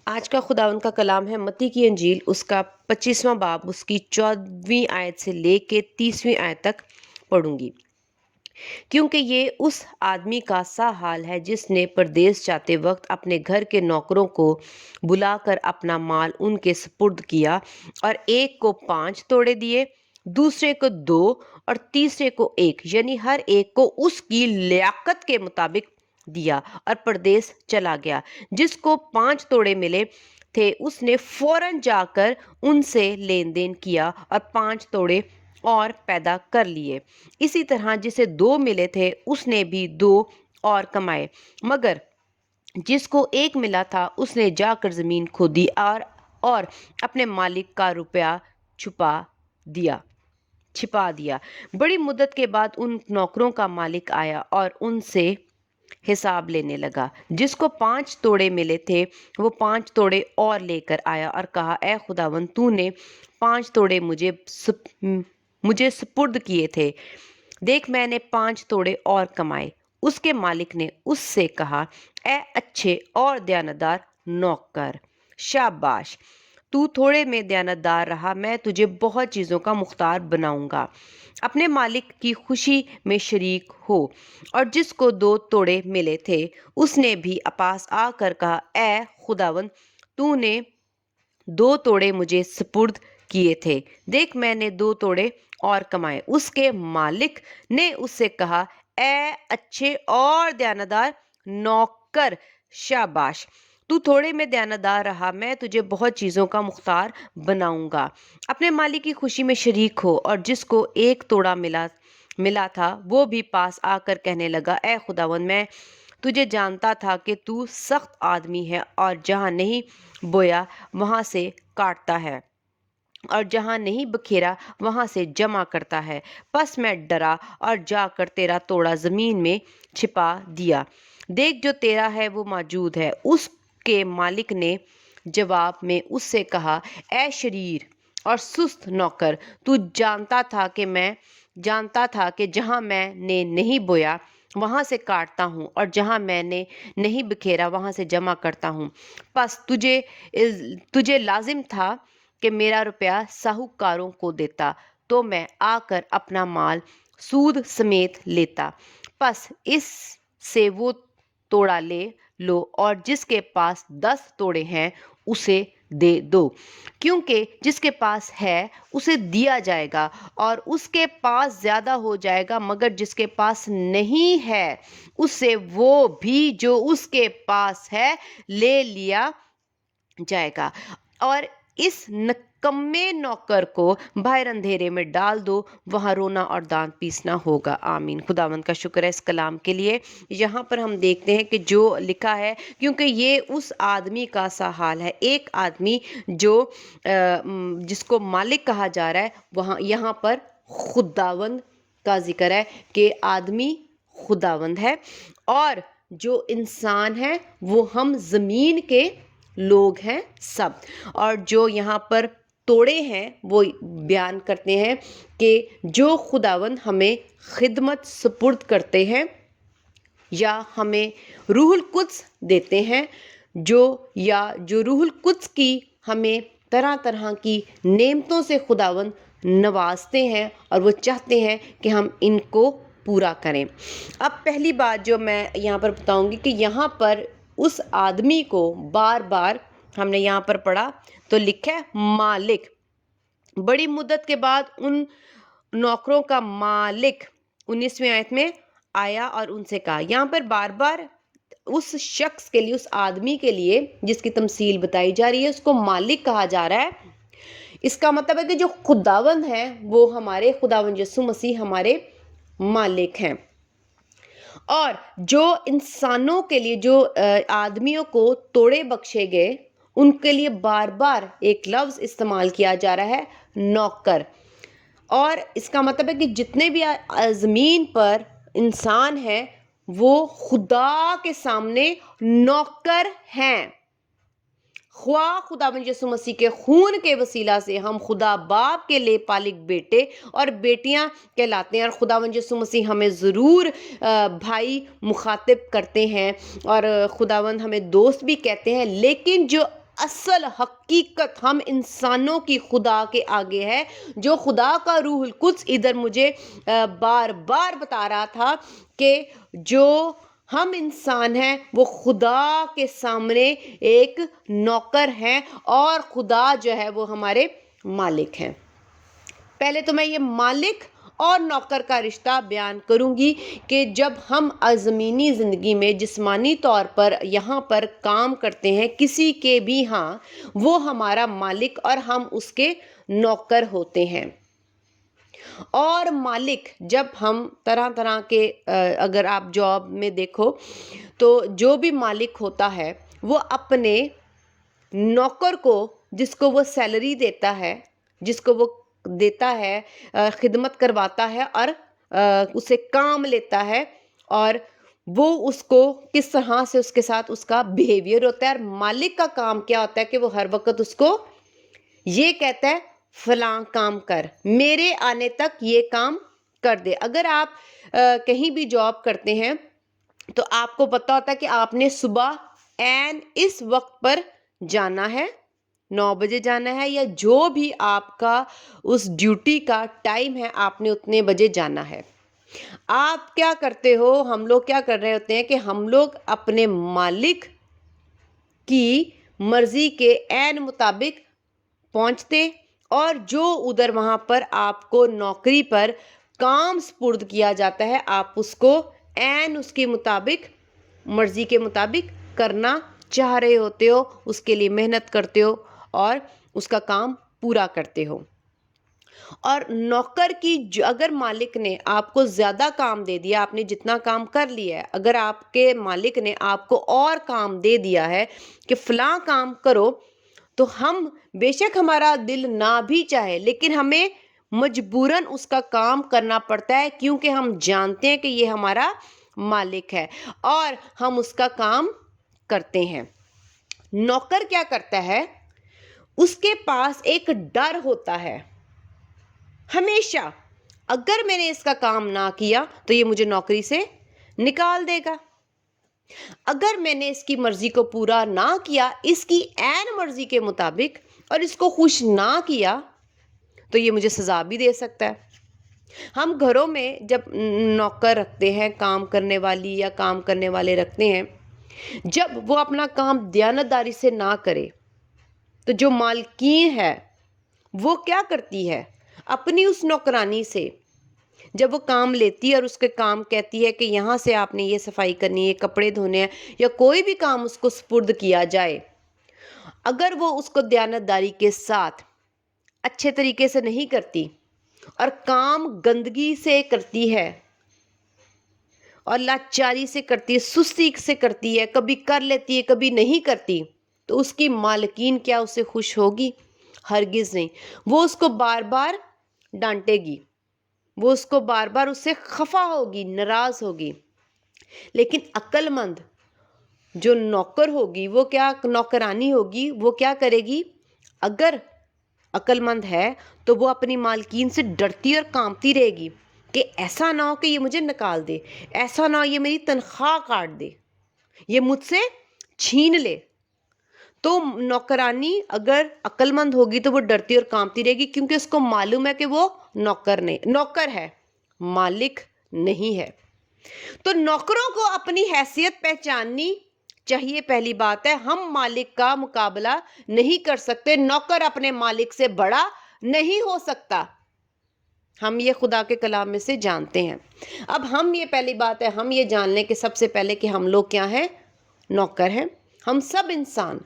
آج کا خداوند کا کلام ہے متی کی انجیل، اس کا 25واں باب، اس کی 14ویں آیت سے لے کے 30ویں آیت تک پڑھوں گی، کیونکہ یہ اس آدمی کا سا حال ہے جس نے پردیس جاتے وقت اپنے گھر کے نوکروں کو بلا کر اپنا مال ان کے سپرد کیا، اور ایک کو 5 توڑے دیے، دوسرے کو 2 اور تیسرے کو 1، یعنی ہر ایک کو اس کی لیاقت کے مطابق دیا، اور پردیس چلا گیا۔ جس کو 5 توڑے ملے تھے اس نے فوراً جا کر ان سے لین دین کیا اور 5 توڑے اور پیدا کر لیے۔ اسی طرح جسے 2 ملے تھے اس نے بھی 2 اور کمائے، مگر جس کو 1 ملا تھا اس نے جا کر زمین کھودی اور اپنے مالک کا روپیہ چھپا دیا۔ بڑی مدت کے بعد ان نوکروں کا مالک آیا اور ان سے حساب لینے لگا۔ جس کو 5 توڑے ملے تھے وہ 5 توڑے اور لے کر آیا اور کہا، اے خداوند، تو نے 5 توڑے مجھے سپرد کیے تھے، دیکھ میں نے 5 توڑے اور کمائے۔ اس کے مالک نے اس سے کہا، اے اچھے اور دیانتدار نوکر، شاباش، تو تھوڑے میں دیانتدار رہا، میں تجھے بہت چیزوں کا مختار بناؤں گا، اپنے مالک کی خوشی میں شریک ہو۔ اور جس کو 2 توڑے ملے تھے اس نے بھی پاس آ کر کہا، اے خداوند، تو نے 2 توڑے مجھے سپرد کیے تھے، دیکھ میں نے 2 توڑے اور کمائے۔ اس کے مالک نے اس سے کہا، اے اچھے اور دیانتدار نوکر، شاباش، تو تھوڑے میں دیانتدار رہا، میں تجھے بہت چیزوں کا مختار بناؤں گا، اپنے مالک کی خوشی میں شریک ہو۔ اور جس کو 1 توڑا ملا تھا وہ بھی پاس آ کر کہنے لگا، اے خداوند، میں تجھے جانتا تھا کہ تو سخت آدمی ہے اور جہاں نہیں بویا وہاں سے کاٹتا ہے، اور جہاں نہیں بکھیرا وہاں سے جمع کرتا ہے، پس میں ڈرا اور جا کر تیرا توڑا زمین میں چھپا دیا، دیکھ جو تیرا ہے وہ موجود ہے۔ اس کے مالک نے جواب میں اس سے کہا، اے شریر اور سست نوکر، تو جانتا تھا کہ جہاں میں نے نہیں بویا وہاں سے کاٹتا ہوں، اور جہاں میں نے نہیں بکھیرا وہاں سے جمع کرتا ہوں، پس تجھے لازم تھا کہ میرا روپیہ ساہوکاروں کو دیتا، تو میں آ کر اپنا مال سود سمیت لیتا۔ پس اس سے وہ توڑا لے لو، اور جس کے پاس 10 توڑے ہیں اسے دے دو، کیونکہ جس کے پاس ہے اسے دیا جائے گا اور اس کے پاس زیادہ ہو جائے گا، مگر جس کے پاس نہیں ہے اس سے وہ بھی جو اس کے پاس ہے لے لیا جائے گا۔ اور اس نکمے نوکر کو باہر اندھیرے میں ڈال دو، وہاں رونا اور دانت پیسنا ہوگا۔ آمین۔ خداوند کا شکر ہے اس کلام کے لیے۔ یہاں پر ہم دیکھتے ہیں کہ جو لکھا ہے، کیونکہ یہ اس آدمی کا سا حال ہے، ایک آدمی جس کو مالک کہا جا رہا ہے، یہاں پر خداوند کا ذکر ہے کہ آدمی خداوند ہے، اور جو انسان ہے وہ ہم زمین کے لوگ ہیں سب۔ اور جو یہاں پر توڑے ہیں وہ بیان کرتے ہیں کہ جو خداوند ہمیں خدمت سپرد کرتے ہیں یا ہمیں روح القدس دیتے ہیں، جو روح القدس کی ہمیں طرح طرح کی نعمتوں سے خداوند نوازتے ہیں، اور وہ چاہتے ہیں کہ ہم ان کو پورا کریں۔ اب پہلی بات جو میں یہاں پر بتاؤں گی کہ یہاں پر اس آدمی کو بار بار ہم نے یہاں پر پڑھا تو لکھا ہے مالک۔ بڑی مدت کے بعد ان نوکروں کا مالک 19ویں آیت میں آیا اور ان سے کہا، یہاں پر بار بار اس شخص کے لیے، اس آدمی کے لیے جس کی تمثیل بتائی جا رہی ہے، اس کو مالک کہا جا رہا ہے۔ اس کا مطلب ہے کہ جو خداوند ہیں وہ ہمارے خداوند یسوع مسیح ہمارے مالک ہیں، اور جو انسانوں کے لیے، جو آدمیوں کو توڑے بخشے گئے، ان کے لیے بار بار ایک لفظ استعمال کیا جا رہا ہے، نوکر۔ اور اس کا مطلب ہے کہ جتنے بھی زمین پر انسان ہیں وہ خدا کے سامنے نوکر ہیں۔ خواہ خداوند یسوع مسیح کے خون کے وسیلہ سے ہم خدا باپ کے لے پالک بیٹے اور بیٹیاں کہلاتے ہیں، اور خداوند یسوع مسیح ہمیں ضرور بھائی مخاطب کرتے ہیں، اور خداوند ہمیں دوست بھی کہتے ہیں، لیکن جو اصل حقیقت ہم انسانوں کی خدا کے آگے ہے، جو خدا کا روح القدس ادھر مجھے بار بار بتا رہا تھا کہ جو ہم انسان ہیں وہ خدا کے سامنے ایک نوکر ہیں اور خدا جو ہے وہ ہمارے مالک ہیں۔ پہلے تو میں یہ مالک اور نوکر کا رشتہ بیان کروں گی کہ جب ہم زمینی زندگی میں جسمانی طور پر یہاں پر کام کرتے ہیں کسی کے بھی ہاں، وہ ہمارا مالک اور ہم اس کے نوکر ہوتے ہیں۔ اور مالک جب ہم طرح طرح کے اگر آپ جاب میں دیکھو تو جو بھی مالک ہوتا ہے وہ اپنے نوکر کو، جس کو وہ سیلری دیتا ہے، جس کو وہ دیتا ہے، خدمت کرواتا ہے اور اسے کام لیتا ہے، اور وہ اس کو کس طرح سے اس کے ساتھ اس کا بیہیویئر ہوتا ہے۔ اور مالک کا کام کیا ہوتا ہے کہ وہ ہر وقت اس کو یہ کہتا ہے فلاں کام کر، میرے آنے تک یہ کام کر دے۔ اگر آپ کہیں بھی جاب کرتے ہیں تو آپ کو پتہ ہوتا ہے کہ آپ نے صبح عین اس وقت پر جانا ہے، 9 بجے جانا ہے، یا جو بھی آپ کا اس ڈیوٹی کا ٹائم ہے آپ نے اتنے بجے جانا ہے۔ آپ کیا کرتے ہو، ہم لوگ کیا کر رہے ہوتے ہیں کہ ہم لوگ اپنے مالک کی مرضی کے عین مطابق پہنچتے، اور جو ادھر وہاں پر آپ کو نوکری پر کام سپرد کیا جاتا ہے آپ اس کو عین اس کے مطابق، مرضی کے مطابق کرنا چاہ رہے ہوتے ہو، اس کے لیے محنت کرتے ہو اور اس کا کام پورا کرتے ہو۔ اور نوکر کی اگر مالک نے آپ کو زیادہ کام دے دیا، آپ نے جتنا کام کر لیا ہے، اگر آپ کے مالک نے آپ کو اور کام دے دیا ہے کہ فلاں کام کرو، تو ہم بے شک ہمارا دل نہ بھی چاہے لیکن ہمیں مجبوراً اس کا کام کرنا پڑتا ہے، کیونکہ ہم جانتے ہیں کہ یہ ہمارا مالک ہے اور ہم اس کا کام کرتے ہیں۔ نوکر کیا کرتا ہے، اس کے پاس ایک ڈر ہوتا ہے ہمیشہ، اگر میں نے اس کا کام نہ کیا تو یہ مجھے نوکری سے نکال دے گا، اگر میں نے اس کی مرضی کو پورا نہ کیا، اس کی عین مرضی کے مطابق، اور اس کو خوش نہ کیا تو یہ مجھے سزا بھی دے سکتا ہے۔ ہم گھروں میں جب نوکر رکھتے ہیں، کام کرنے والی یا کام کرنے والے رکھتے ہیں، جب وہ اپنا کام دیانتداری سے نہ کرے تو جو مالکین ہے وہ کیا کرتی ہے، اپنی اس نوکرانی سے جب وہ کام لیتی ہے اور اس کے کام کہتی ہے کہ یہاں سے آپ نے یہ صفائی کرنی ہے، کپڑے دھونے ہیں، یا کوئی بھی کام اس کو سپرد کیا جائے، اگر وہ اس کو دیانتداری کے ساتھ اچھے طریقے سے نہیں کرتی اور کام گندگی سے کرتی ہے اور لاچاری سے کرتی ہے، سستی سے کرتی ہے، کبھی کر لیتی ہے کبھی نہیں کرتی، تو اس کی مالکین کیا اسے خوش ہوگی؟ ہرگز نہیں۔ وہ اس کو بار بار ڈانٹے گی، وہ اس کو بار بار اس سے خفا ہوگی، ناراض ہوگی۔ لیکن عقل مند جو نوکر ہوگی، وہ کیا نوکرانی ہوگی، وہ کیا کرے گی؟ اگر عقل مند ہے تو وہ اپنی مالکین سے ڈرتی اور کانپتی رہے گی کہ ایسا نہ ہو کہ یہ مجھے نکال دے، ایسا نہ ہو یہ میری تنخواہ کاٹ دے، یہ مجھ سے چھین لے۔ تو نوکرانی اگر عقل مند ہوگی تو وہ ڈرتی اور کانپتی رہے گی، کیونکہ اس کو معلوم ہے کہ وہ نوکر ہے، مالک نہیں ہے۔ تو نوکروں کو اپنی حیثیت پہچاننی چاہیے۔ پہلی بات ہے، ہم مالک کا مقابلہ نہیں کر سکتے، نوکر اپنے مالک سے بڑا نہیں ہو سکتا، ہم یہ خدا کے کلام میں سے جانتے ہیں۔ اب ہم یہ پہلی بات ہے، ہم یہ جان لیں کہ سب سے پہلے کہ ہم لوگ کیا ہیں؟ نوکر ہیں۔ ہم سب انسان،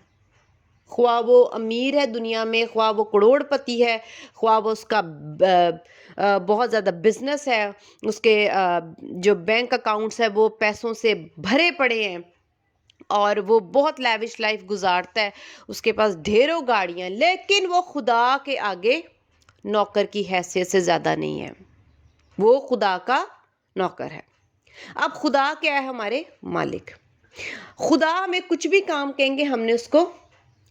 خواہ وہ امیر ہے دنیا میں، خواہ وہ کروڑ پتی ہے، خواہ وہ اس کا بہت زیادہ بزنس ہے، اس کے جو بینک اکاؤنٹس ہے وہ پیسوں سے بھرے پڑے ہیں اور وہ بہت لیوش لائف گزارتا ہے، اس کے پاس ڈھیروں گاڑیاں، لیکن وہ خدا کے آگے نوکر کی حیثیت سے زیادہ نہیں ہے، وہ خدا کا نوکر ہے۔ اب خدا کیا ہے؟ ہمارے مالک۔ خدا ہمیں کچھ بھی کام کہیں گے ہم نے اس کو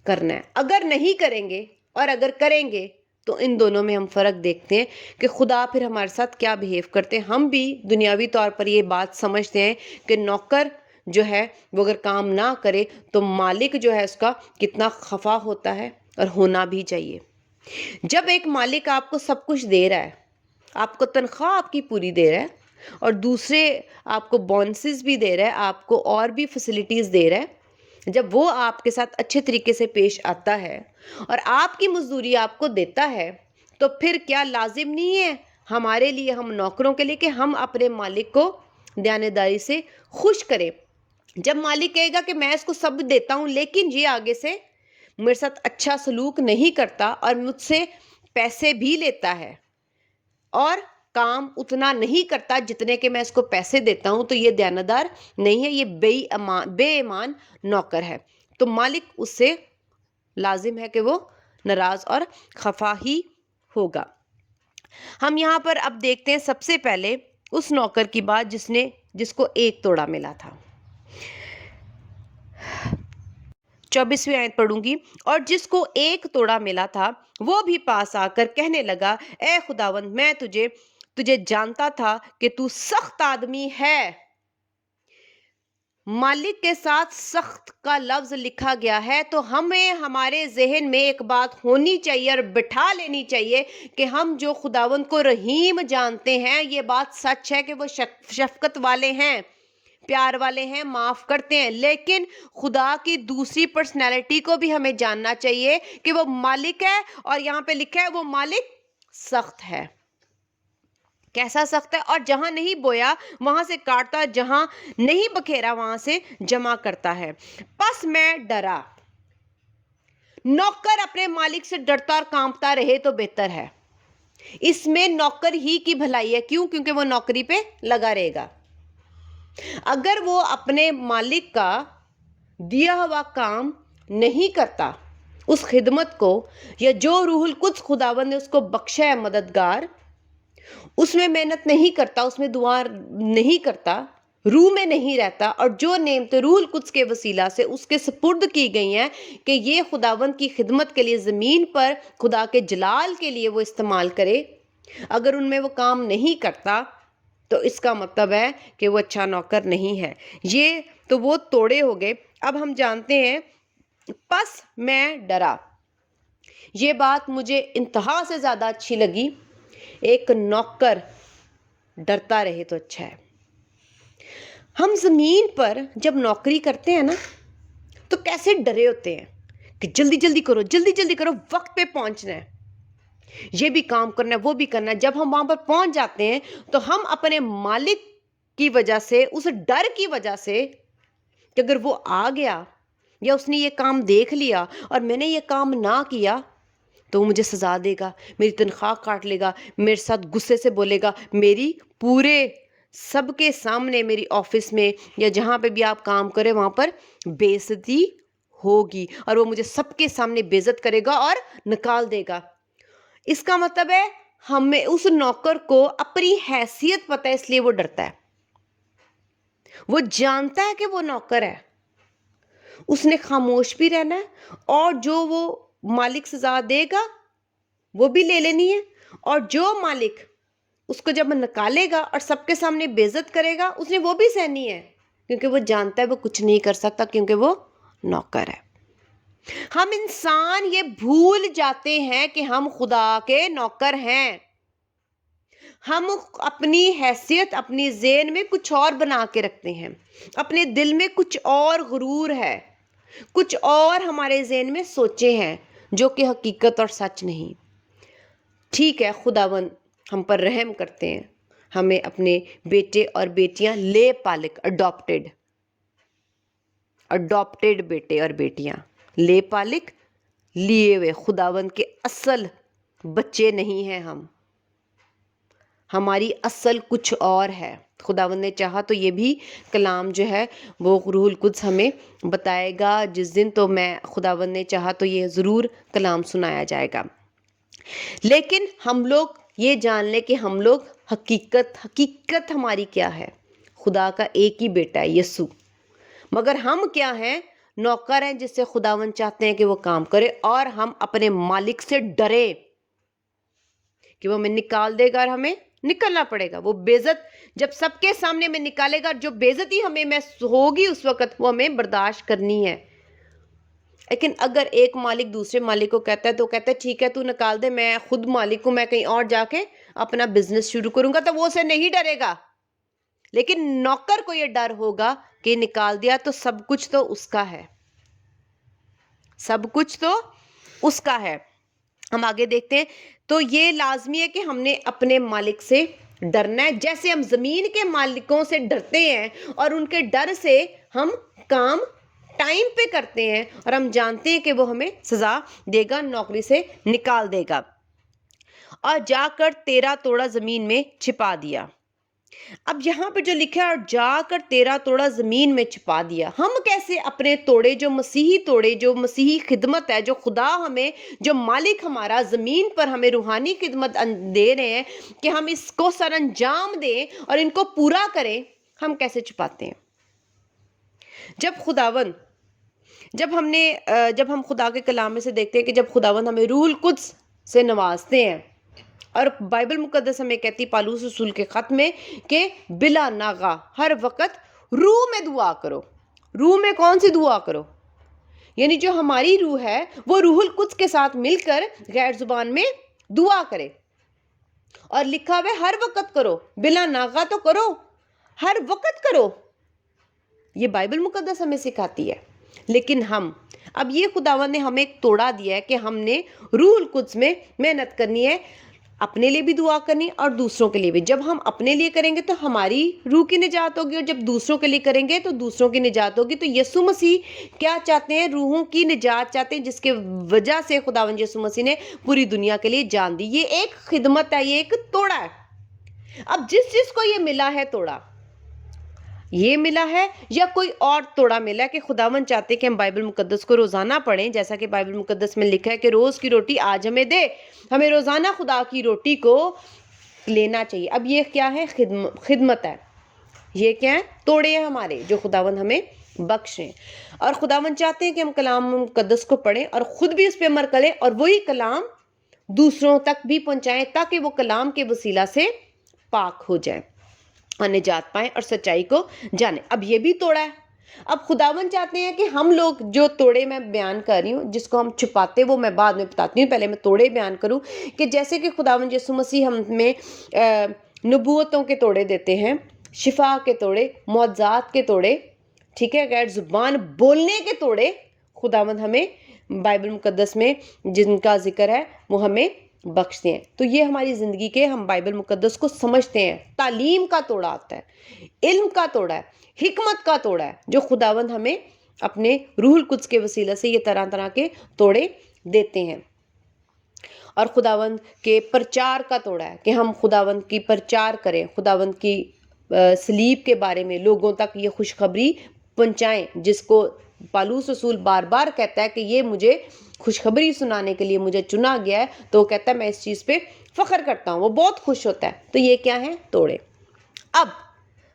کرنا ہے، اگر نہیں کریں گے اور اگر کریں گے تو ان دونوں میں ہم فرق دیکھتے ہیں کہ خدا پھر ہمارے ساتھ کیا بہیو کرتے ہیں۔ ہم بھی دنیاوی طور پر یہ بات سمجھتے ہیں کہ نوکر جو ہے وہ اگر کام نہ کرے تو مالک جو ہے اس کا کتنا خفا ہوتا ہے، اور ہونا بھی چاہیے۔ جب ایک مالک آپ کو سب کچھ دے رہا ہے، آپ کو تنخواہ آپ کی پوری دے رہا ہے، اور دوسرے آپ کو بونسز بھی دے رہا ہے، آپ کو اور بھی فیسلٹیز دے رہا ہے، جب وہ آپ کے ساتھ اچھے طریقے سے پیش آتا ہے اور آپ کی مزدوری آپ کو دیتا ہے، تو پھر کیا لازم نہیں ہے ہمارے لیے، ہم نوکروں کے لیے، کہ ہم اپنے مالک کو دیانتداری سے خوش کریں؟ جب مالک کہے گا کہ میں اس کو سب دیتا ہوں لیکن یہ آگے سے میرے ساتھ اچھا سلوک نہیں کرتا اور مجھ سے پیسے بھی لیتا ہے اور کام اتنا نہیں کرتا جتنے کہ میں اس کو پیسے دیتا ہوں، تو یہ دیانتدار نہیں ہے، یہ بے ایمان نوکر ہے۔ تو مالک اس سے لازم ہے کہ وہ ناراض اور خفا ہی ہوگا۔ ہم یہاں پر اب دیکھتے ہیں سب سے پہلے اس نوکر کی بات جس کو ایک توڑا ملا تھا۔ 24ویں آیت پڑھوں گی۔ اور جس کو ایک توڑا ملا تھا وہ بھی پاس آ کر کہنے لگا، اے خداوند، میں تجھے جانتا تھا کہ تو سخت آدمی ہے۔ مالک کے ساتھ سخت کا لفظ لکھا گیا ہے، تو ہمیں ہمارے ذہن میں ایک بات ہونی چاہیے اور بٹھا لینی چاہیے کہ ہم جو خداوند کو رحیم جانتے ہیں، یہ بات سچ ہے کہ وہ شفقت والے ہیں، پیار والے ہیں، معاف کرتے ہیں، لیکن خدا کی دوسری پرسنالٹی کو بھی ہمیں جاننا چاہیے کہ وہ مالک ہے، اور یہاں پہ لکھا ہے وہ مالک سخت ہے۔ کیسا سخت ہے؟ اور جہاں نہیں بویا وہاں سے کاٹتا، جہاں نہیں بکھیرا وہاں سے جمع کرتا ہے۔ پس میں ڈرا۔ نوکر اپنے مالک سے ڈرتا اور کانپتا رہے تو بہتر ہے۔ اس میں نوکر ہی کی بھلائی ہے۔ کیوں؟ کیونکہ وہ نوکری پہ لگا رہے گا۔ اگر وہ اپنے مالک کا دیا ہوا کام نہیں کرتا، اس خدمت کو، یا جو روح القدس خداوند نے اس کو بخشا ہے مددگار، اس میں محنت نہیں کرتا، اس میں دعا نہیں کرتا، روح میں نہیں رہتا، اور جو نعمتیں روح القدس کے وسیلہ سے اس کے سپرد کی گئی ہیں کہ یہ خداوند کی خدمت کے لیے زمین پر خدا کے جلال کے لیے وہ استعمال کرے، اگر ان میں وہ کام نہیں کرتا تو اس کا مطلب ہے کہ وہ اچھا نوکر نہیں ہے۔ یہ تو وہ توڑے ہو گئے۔ اب ہم جانتے ہیں، پس میں ڈرا، یہ بات مجھے انتہا سے زیادہ اچھی لگی۔ ایک نوکر ڈرتا رہے تو اچھا ہے۔ ہم زمین پر جب نوکری کرتے ہیں نا تو کیسے ڈرے ہوتے ہیں کہ جلدی جلدی کرو، جلدی جلدی کرو، وقت پہ پہنچنا ہے، یہ بھی کام کرنا ہے، وہ بھی کرنا ہے۔ جب ہم وہاں پر پہنچ جاتے ہیں تو ہم اپنے مالک کی وجہ سے، اس ڈر کی وجہ سے کہ اگر وہ آ گیا یا اس نے یہ کام دیکھ لیا اور میں نے یہ کام نہ کیا تو وہ مجھے سزا دے گا، میری تنخواہ کاٹ لے گا، میرے ساتھ غصے سے بولے گا، میری پورے سب کے سامنے، میری آفس میں یا جہاں پہ بھی آپ کام کریں وہاں پر بے عزتی ہوگی، اور وہ مجھے سب کے سامنے بے عزت کرے گا اور نکال دے گا۔ اس کا مطلب ہے ہمیں اس نوکر کو اپنی حیثیت پتہ ہے، اس لیے وہ ڈرتا ہے۔ وہ جانتا ہے کہ وہ نوکر ہے، اس نے خاموش بھی رہنا ہے، اور جو وہ مالک سزا دے گا وہ بھی لے لینی ہے، اور جو مالک اس کو جب نکالے گا اور سب کے سامنے بے عزت کرے گا اس نے وہ بھی سہنی ہے، کیونکہ وہ جانتا ہے وہ کچھ نہیں کر سکتا، کیونکہ وہ نوکر ہے۔ ہم انسان یہ بھول جاتے ہیں کہ ہم خدا کے نوکر ہیں۔ ہم اپنی حیثیت اپنی ذہن میں کچھ اور بنا کے رکھتے ہیں، اپنے دل میں کچھ اور غرور ہے، کچھ اور ہمارے ذہن میں سوچے ہیں جو کہ حقیقت اور سچ نہیں۔ ٹھیک ہے، خداوند ہم پر رحم کرتے ہیں، ہمیں اپنے بیٹے اور بیٹیاں لے پالک، اڈاپٹیڈ بیٹے اور بیٹیاں، لے پالک، لیے ہوئے، خداوند کے اصل بچے نہیں ہیں ہم، ہماری اصل کچھ اور ہے۔ خداوند نے چاہا تو یہ بھی کلام جو ہے وہ روح القدس ہمیں بتائے گا جس دن، تو میں خداوند نے چاہا تو یہ ضرور کلام سنایا جائے گا۔ لیکن ہم لوگ یہ جان لیں کہ ہم لوگ حقیقت ہماری کیا ہے؟ خدا کا ایک ہی بیٹا ہے، یسوع۔ مگر ہم کیا ہیں؟ نوکر ہیں جس سے خداوند چاہتے ہیں کہ وہ کام کرے، اور ہم اپنے مالک سے ڈرے کہ وہ ہمیں نکال دے گا اور ہمیں نکلنا پڑے گا. وہ بےعزت جب سب کے سامنے میں نکالے گا، جو بےعزتی ہمیں محسوس ہوگی اس وقت وہ ہمیں برداشت کرنی ہے. لیکن اگر ایک مالک دوسرے مالک کو کہتا ہے تو کہتا ہے ٹھیک ہے تو نکال دے، میں خود مالک ہوں، میں کہیں اور جا کے اپنا بزنس شروع کروں گا، تو وہ اسے نہیں ڈرے گا. لیکن نوکر کو یہ ڈر ہوگا کہ نکال دیا تو سب کچھ تو اس کا ہے، سب کچھ تو اس کا ہے. ہم آگے دیکھتے ہیں. تو یہ لازمی ہے کہ ہم نے اپنے مالک سے ڈرنا ہے، جیسے ہم زمین کے مالکوں سے ڈرتے ہیں اور ان کے ڈر سے ہم کام ٹائم پہ کرتے ہیں اور ہم جانتے ہیں کہ وہ ہمیں سزا دے گا، نوکری سے نکال دے گا. اور جا کر 13 توڑا زمین میں چھپا دیا. اب یہاں پہ جو لکھا ہے اور جا کر 13 توڑا زمین میں چھپا دیا، ہم کیسے اپنے توڑے، جو مسیحی خدمت ہے، جو خدا ہمیں، جو مالک ہمارا زمین پر ہمیں روحانی خدمت دے رہے ہیں کہ ہم اس کو سر انجام دیں اور ان کو پورا کریں، ہم کیسے چھپاتے ہیں؟ جب ہم خدا کے کلام میں سے دیکھتے ہیں کہ جب خداوند ہمیں روح القدس سے نوازتے ہیں، اور بائبل مقدس ہمیں کہتی پالوس رسول کے خط میں کہ بلا ناغہ ہر وقت روح میں دعا کرو. روح میں کون سی دعا کرو؟ یعنی جو ہماری روح ہے وہ روح القدس کے ساتھ مل کر غیر زبان میں دعا کرے. اور لکھا ہوا ہے ہر وقت کرو، بلا ناغہ تو کرو، ہر وقت کرو. یہ بائبل مقدس ہمیں سکھاتی ہے. لیکن اب یہ خداوند نے ہمیں ایک توڑا دیا ہے کہ ہم نے روح القدس میں محنت کرنی ہے، اپنے لیے بھی دعا کرنی اور دوسروں کے لیے بھی. جب ہم اپنے لیے کریں گے تو ہماری روح کی نجات ہوگی، اور جب دوسروں کے لیے کریں گے تو دوسروں کی نجات ہوگی. تو یسوع مسیح کیا چاہتے ہیں؟ روحوں کی نجات چاہتے ہیں، جس کے وجہ سے خداوند یسوع مسیح نے پوری دنیا کے لیے جان دی. یہ ایک خدمت ہے، یہ ایک توڑا ہے. اب جس کو یہ ملا ہے توڑا، یہ ملا ہے یا کوئی اور توڑا ملا ہے کہ خداوند چاہتے ہیں کہ ہم بائبل مقدس کو روزانہ پڑھیں، جیسا کہ بائبل مقدس میں لکھا ہے کہ روز کی روٹی آج ہمیں دے. ہمیں روزانہ خدا کی روٹی کو لینا چاہیے. اب یہ کیا ہے؟ خدمت ہے. یہ کیا ہے؟ توڑے ہیں ہمارے جو خداوند ہمیں بخشیں. اور خداوند چاہتے ہیں کہ ہم کلام مقدس کو پڑھیں اور خود بھی اس پہ عمل کریں اور وہی کلام دوسروں تک بھی پہنچائیں، تاکہ وہ کلام کے وسیلہ سے پاک ہو جائیں اور نجات پائیں اور سچائی کو جانیں. اب یہ بھی توڑا ہے. اب خداوند چاہتے ہیں کہ ہم لوگ جو توڑے میں بیان کر رہی ہوں، جس کو ہم چھپاتے وہ میں بعد میں بتاتی ہوں، پہلے میں توڑے بیان کروں کہ جیسے کہ خداوند یسوع مسیح ہمیں نبوتوں کے توڑے دیتے ہیں، شفا کے توڑے، معجزات کے توڑے، ٹھیک ہے، غیر زبان بولنے کے توڑے خداوند ہمیں بائبل مقدس میں جن کا ذکر ہے وہ ہمیں بخشتے ہیں. تو یہ ہماری زندگی کے ہم بائبل مقدس کو سمجھتے ہیں. تعلیم کا توڑا آتا ہے، علم کا توڑا ہے، حکمت کا توڑا ہے، جو خداوند ہمیں اپنے روح القدس کے وسیلہ سے یہ طرح طرح کے توڑے دیتے ہیں. اور خداوند کے پرچار کا توڑا ہے کہ ہم خداوند کی پرچار کریں، خداوند کی صلیب کے بارے میں لوگوں تک یہ خوشخبری پہنچائیں، جس کو پالوس رسول بار بار کہتا ہے کہ یہ مجھے خوشخبری سنانے کے لیے مجھے چنا گیا ہے. تو وہ کہتا ہے میں اس چیز پہ فخر کرتا ہوں، وہ بہت خوش ہوتا ہے. تو یہ کیا ہے؟ توڑے. اب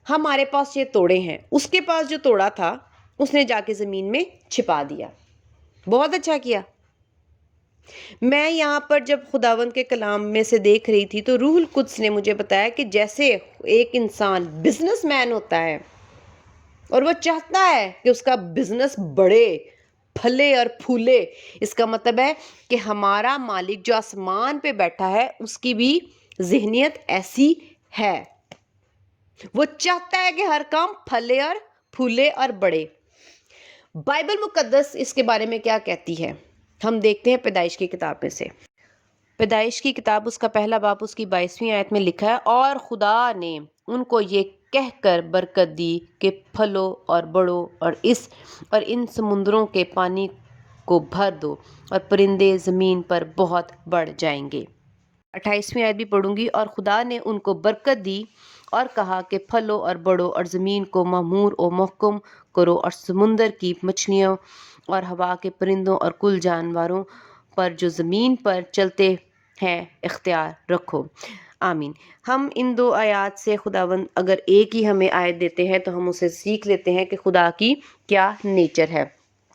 ہمارے پاس یہ توڑے ہیں، اس کے پاس جو توڑا تھا اس نے جا کے زمین میں چھپا دیا. بہت اچھا کیا. میں یہاں پر جب خداوند کے کلام میں سے دیکھ رہی تھی تو روح القدس نے مجھے بتایا کہ جیسے ایک انسان بزنس مین ہوتا ہے اور وہ چاہتا ہے کہ اس کا بزنس بڑھے، پھلے اور پھولے، اس کا مطلب ہے کہ ہمارا مالک جو آسمان پہ بیٹھا ہے اس کی بھی ذہنیت ایسی ہے. وہ چاہتا ہے کہ ہر کام پھلے اور پھولے اور بڑھے. بائبل مقدس اس کے بارے میں کیا کہتی ہے؟ ہم دیکھتے ہیں پیدائش کی کتاب میں سے. پیدائش کی کتاب اس کا پہلا باب اس کی 22ویں آیت میں لکھا ہے، اور خدا نے ان کو یہ کہہ کر برکت دی کہ پھلو اور بڑھو اور ان سمندروں کے پانی کو بھر دو اور پرندے زمین پر بہت بڑھ جائیں گے. 28ویں آیت بھی پڑھوں گی. اور خدا نے ان کو برکت دی اور کہا کہ پھلو اور بڑھو اور زمین کو معمور و محکم کرو اور سمندر کی مچھلیوں اور ہوا کے پرندوں اور کل جانوروں پر جو زمین پر چلتے ہیں اختیار رکھو. آمین. ہم ان دو آیات سے خداوند اگر ایک ہی ہمیں آیت دیتے ہیں تو ہم اسے سیکھ لیتے ہیں کہ خدا کی کیا نیچر ہے.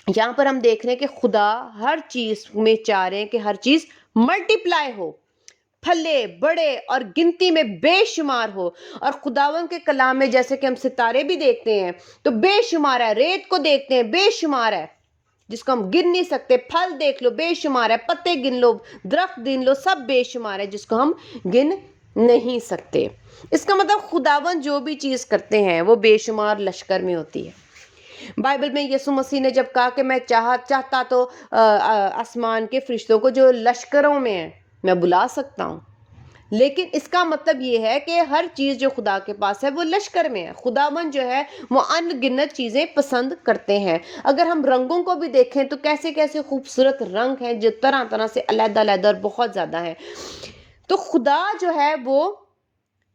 یہاں پر ہم دیکھ رہے ہیں کہ خدا ہر چیز میں چاہ رہے ہیں کہ ہر چیز ملٹی پلائی ہو، پھلے بڑے اور گنتی میں بے شمار ہو. اور خداوند کے کلام میں جیسے کہ ہم ستارے بھی دیکھتے ہیں تو بے شمار ہے, ریت کو دیکھتے ہیں بے شمار ہے جس کو ہم گن نہیں سکتے, پھل دیکھ لو بے شمار ہے, پتے گن لو, درخت گن لو, سب بے شمار ہے جس کو ہم گن نہیں سکتے. اس کا مطلب خداوند جو بھی چیز کرتے ہیں وہ بے شمار لشکر میں ہوتی ہے. بائبل میں یسوع مسیح نے جب کہا کہ میں چاہتا تو آسمان کے فرشتوں کو جو لشکروں میں ہیں میں بلا سکتا ہوں, لیکن اس کا مطلب یہ ہے کہ ہر چیز جو خدا کے پاس ہے وہ لشکر میں ہے. خداوند جو ہے وہ ان گنت چیزیں پسند کرتے ہیں. اگر ہم رنگوں کو بھی دیکھیں تو کیسے کیسے خوبصورت رنگ ہیں جو طرح طرح سے علیحدہ علیحدہ اور بہت زیادہ ہیں. تو خدا جو ہے وہ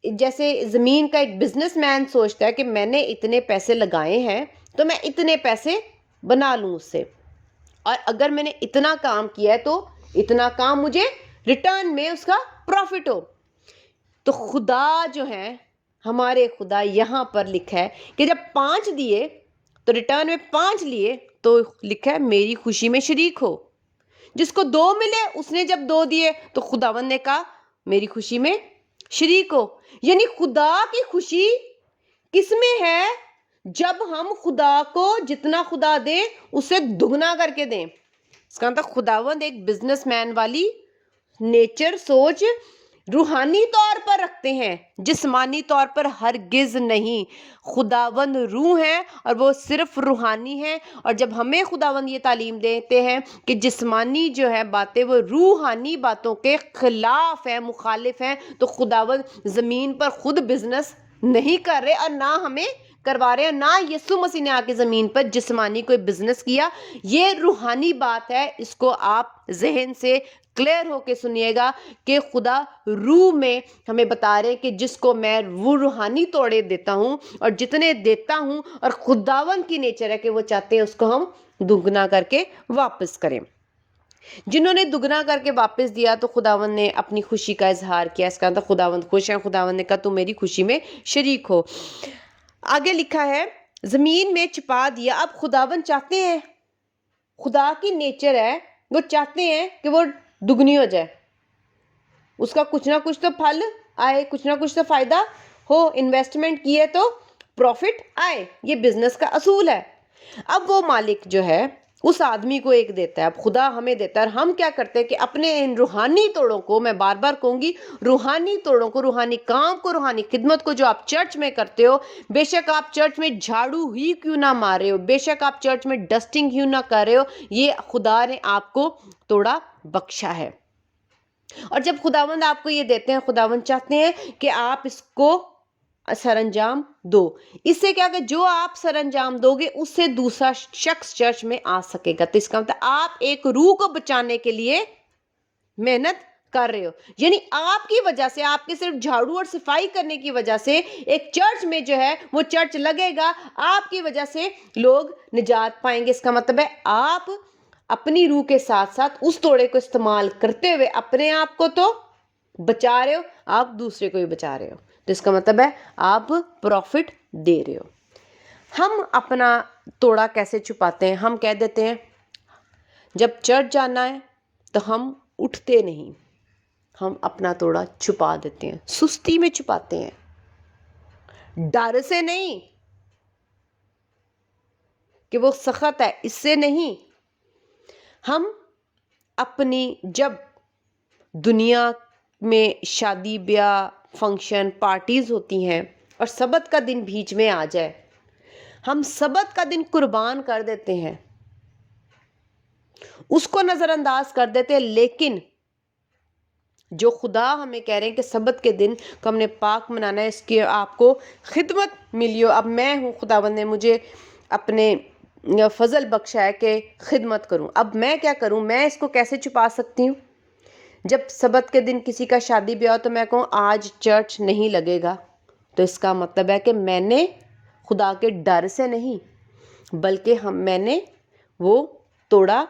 جیسے زمین کا ایک بزنس مین سوچتا ہے کہ میں نے اتنے پیسے لگائے ہیں تو میں اتنے پیسے بنا لوں اس سے, اور اگر میں نے اتنا کام کیا ہے تو اتنا کام مجھے ریٹرن میں اس کا پروفٹ ہو. تو خدا جو ہے ہمارے خدا یہاں پر لکھا ہے کہ جب 5 دیے تو ریٹرن میں 5 لیے تو لکھا ہے میری خوشی میں شریک ہو. جس کو 2 ملے اس نے جب 2 دیے تو خداوند نے کہا میری خوشی میں شریک ہو. یعنی خدا کی خوشی کس میں ہے؟ جب ہم خدا کو جتنا خدا دے اسے دگنا کر کے دیں. اس کا مطلب خداوند ایک بزنس مین والی نیچر سوچ روحانی طور پر رکھتے ہیں, جسمانی طور پر ہرگز نہیں. خداوند روح ہے اور وہ صرف روحانی ہے, اور جب ہمیں خداوند یہ تعلیم دیتے ہیں کہ جسمانی جو ہے باتیں وہ روحانی باتوں کے خلاف ہیں, مخالف ہیں, تو خداوند زمین پر خود بزنس نہیں کر رہے اور نہ ہمیں کروا رہے ہیں. نہ یسوع مسیح نے آ کے زمین پر جسمانی کوئی بزنس کیا. یہ روحانی بات ہے, اس کو آپ ذہن سے کلیئر ہو کے سنیے گا کہ خدا روح میں ہمیں بتا رہے کہ جس کو میں وہ روحانی توڑے دیتا ہوں اور جتنے دیتا ہوں, اور خداوند کی نیچر ہے کہ وہ چاہتے ہیں اس کو ہم دگنا کر کے واپس کریں. جنہوں نے دگنا کر کے واپس دیا تو خداوند نے اپنی خوشی کا اظہار کیا. اس کا مطلب خداوند خوش ہے. خداوند نے کہا تم میری خوشی میں شریک ہو. آگے لکھا ہے زمین میں چھپا دیا. اب خداوند چاہتے ہیں, خدا کی نیچر ہے وہ چاہتے ہیں کہ وہ دگنی ہو جائے, اس کا کچھ نہ کچھ تو پھل آئے, کچھ نہ کچھ تو فائدہ ہو, انویسٹمنٹ کیے تو پروفٹ آئے. یہ بزنس کا اصول ہے. اب وہ مالک جو ہے اس آدمی کو ایک دیتا ہے, اب خدا ہمیں دیتا ہے, اور ہم کیا کرتے ہیں کہ اپنے ان روحانی توڑوں کو, میں بار بار کہوں گی, روحانی توڑوں کو, روحانی کام کو, روحانی خدمت کو جو آپ چرچ میں کرتے ہو, بے شک آپ چرچ میں جھاڑو ہی کیوں نہ مارے ہو, بے شک آپ چرچ میں ڈسٹنگ کیوں نہ کر رہے ہو, یہ خدا نے آپ کو توڑا بخشا ہے. اور جب خداوند آپ کو یہ دیتے ہیں, خداوند چاہتے ہیں کہ آپ اس کو سر انجام دو. اس سے کیا کہ جو آپ سر انجام دو گے اس سے دوسرا شخص چرچ میں آ سکے گا. تو اس کا مطلب آپ ایک روح کو بچانے کے لیے محنت کر رہے ہو. یعنی آپ کی وجہ سے, آپ کے صرف جھاڑو اور صفائی کرنے کی وجہ سے ایک چرچ میں جو ہے وہ چرچ لگے گا, آپ کی وجہ سے لوگ نجات پائیں گے. اس کا مطلب ہے آپ اپنی روح کے ساتھ ساتھ اس توڑے کو استعمال کرتے ہوئے اپنے آپ کو تو بچا رہے ہو, آپ دوسرے کو بھی بچا رہے ہو. تو اس کا مطلب ہے آپ پروفٹ دے رہے ہو. ہم اپنا توڑا کیسے چھپاتے ہیں؟ ہم کہہ دیتے ہیں جب چرچ جانا ہے تو ہم اٹھتے نہیں, ہم اپنا توڑا چھپا دیتے ہیں, سستی میں چھپاتے ہیں, ڈر سے نہیں کہ وہ سخت ہے, اس سے نہیں. ہم اپنی جب دنیا میں شادی بیاہ فنکشن پارٹیز ہوتی ہیں اور سبت کا دن بیچ میں آ جائے, ہم سبت کا دن قربان کر دیتے ہیں, اس کو نظر انداز کر دیتے ہیں. لیکن جو خدا ہمیں کہہ رہے ہیں کہ سبت کے دن کو ہم نے پاک منانا ہے, اس کی آپ کو خدمت ملی ہو. اب میں ہوں, خداوند نے مجھے اپنے فضل بخشا ہے کہ خدمت کروں. اب میں کیا کروں؟ میں اس کو کیسے چھپا سکتی ہوں؟ جب سبت کے دن کسی کا شادی بیاہ ہو تو میں کہوں آج چرچ نہیں لگے گا, تو اس کا مطلب ہے کہ میں نے خدا کے ڈر سے نہیں بلکہ میں نے وہ توڑا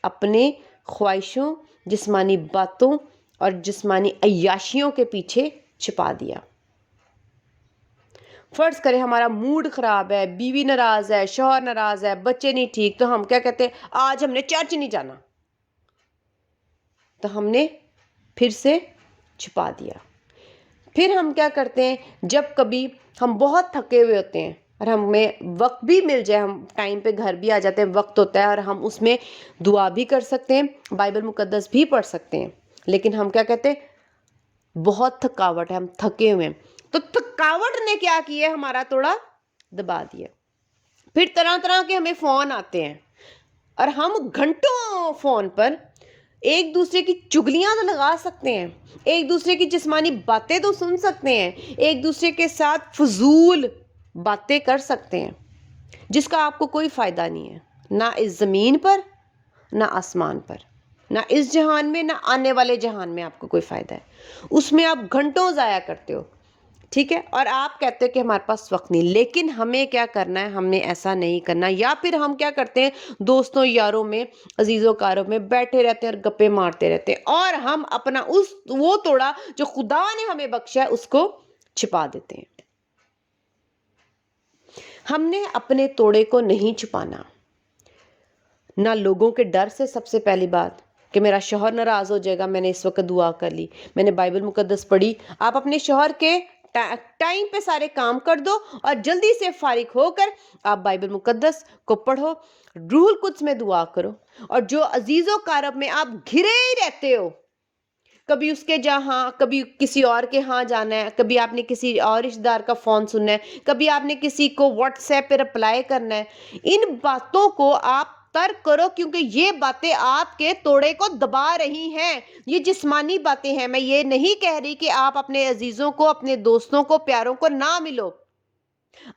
اپنے خواہشوں, جسمانی باتوں اور جسمانی عیاشیوں کے پیچھے چھپا دیا. فرض کریں ہمارا موڈ خراب ہے, بیوی ناراض ہے, شوہر ناراض ہے, بچے نہیں ٹھیک, تو ہم کیا کہتے ہیں آج ہم نے چرچ نہیں جانا. تو ہم نے پھر سے چھپا دیا۔ پھر ہم کیا کرتے ہیں، جب کبھی ہم بہت تھکے ہوئے ہوتے ہیں اور ہمیں وقت بھی مل جائے، ہم ٹائم پہ گھر بھی آ جاتے ہیں، وقت ہوتا ہے اور ہم اس میں دعا بھی کر سکتے ہیں، بائبل مقدس بھی پڑھ سکتے ہیں، لیکن ہم کیا کہتے ہیں، بہت تھکاوٹ ہے، ہم تھکے ہوئے ہیں، تو تھکاوٹ نے کیا کیا ہے، ہمارا توڑا دبا دیا۔ پھر طرح طرح کے ہمیں فون آتے ہیں اور ہم گھنٹوں فون پر ایک دوسرے کی چگلیاں تو لگا سکتے ہیں، ایک دوسرے کی جسمانی باتیں تو سن سکتے ہیں، ایک دوسرے کے ساتھ فضول باتیں کر سکتے ہیں، جس کا آپ کو کوئی فائدہ نہیں ہے، نہ اس زمین پر نہ آسمان پر، نہ اس جہان میں نہ آنے والے جہان میں آپ کو کوئی فائدہ ہے، اس میں آپ گھنٹوں ضائع کرتے ہو، ٹھیک ہے، اور آپ کہتے ہو کہ ہمارے پاس وقت نہیں، لیکن ہمیں کیا کرنا ہے، ہمیں ایسا نہیں کرنا، یا پھر ہم کیا کرتے ہیں، دوستوں یاروں میں، عزیزوں کاروں میں بیٹھے رہتے ہیں اور گپے مارتے رہتے ہیں، اور ہم اپنا وہ توڑا جو خدا نے ہمیں بخشا ہے اس کو چھپا دیتے ہیں۔ ہم نے اپنے توڑے کو نہیں چھپانا، نہ لوگوں کے ڈر سے، سب سے پہلی بات کہ میرا شوہر ناراض ہو جائے گا، میں نے اس وقت دعا کر لی، میں نے بائبل مقدس پڑھی، آپ اپنے شوہر کے ٹائم پہ سارے کام کر دو اور جلدی سے فارغ ہو کر آپ بائبل مقدس کو پڑھو، روح القدس میں دعا کرو، اور جو عزیز و کارب میں آپ گھرے ہی رہتے ہو، کبھی اس کے جہاں، کبھی کسی اور کے ہاں جانا ہے، کبھی آپ نے کسی اور رشتہ دار کا فون سننا ہے، کبھی آپ نے کسی کو واٹس ایپ پہ رپلائی کرنا ہے، ان باتوں کو آپ ترک کرو، کیونکہ یہ باتیں آپ کے توڑے کو دبا رہی ہیں، یہ جسمانی باتیں ہیں۔ میں یہ نہیں کہہ رہی کہ آپ اپنے عزیزوں کو، اپنے دوستوں کو، پیاروں کو نہ ملو،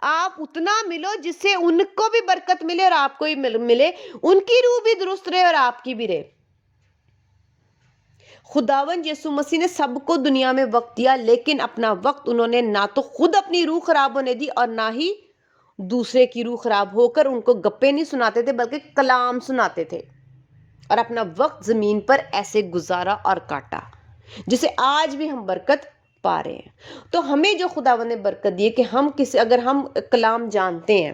آپ اتنا ملو جس سے ان کو بھی برکت ملے اور آپ کو بھی ملے، ان کی روح بھی درست رہے اور آپ کی بھی رہے۔ خداوند یسوع مسیح نے سب کو دنیا میں وقت دیا، لیکن اپنا وقت انہوں نے نہ تو خود اپنی روح خراب ہونے دی اور نہ ہی دوسرے کی روح خراب ہو کر ان کو گپے نہیں سناتے تھے، بلکہ کلام سناتے تھے، اور اپنا وقت زمین پر ایسے گزارا اور کاٹا جسے آج بھی ہم برکت پا رہے ہیں۔ تو ہمیں جو خداوند نے برکت دی ہے کہ اگر ہم کلام جانتے ہیں،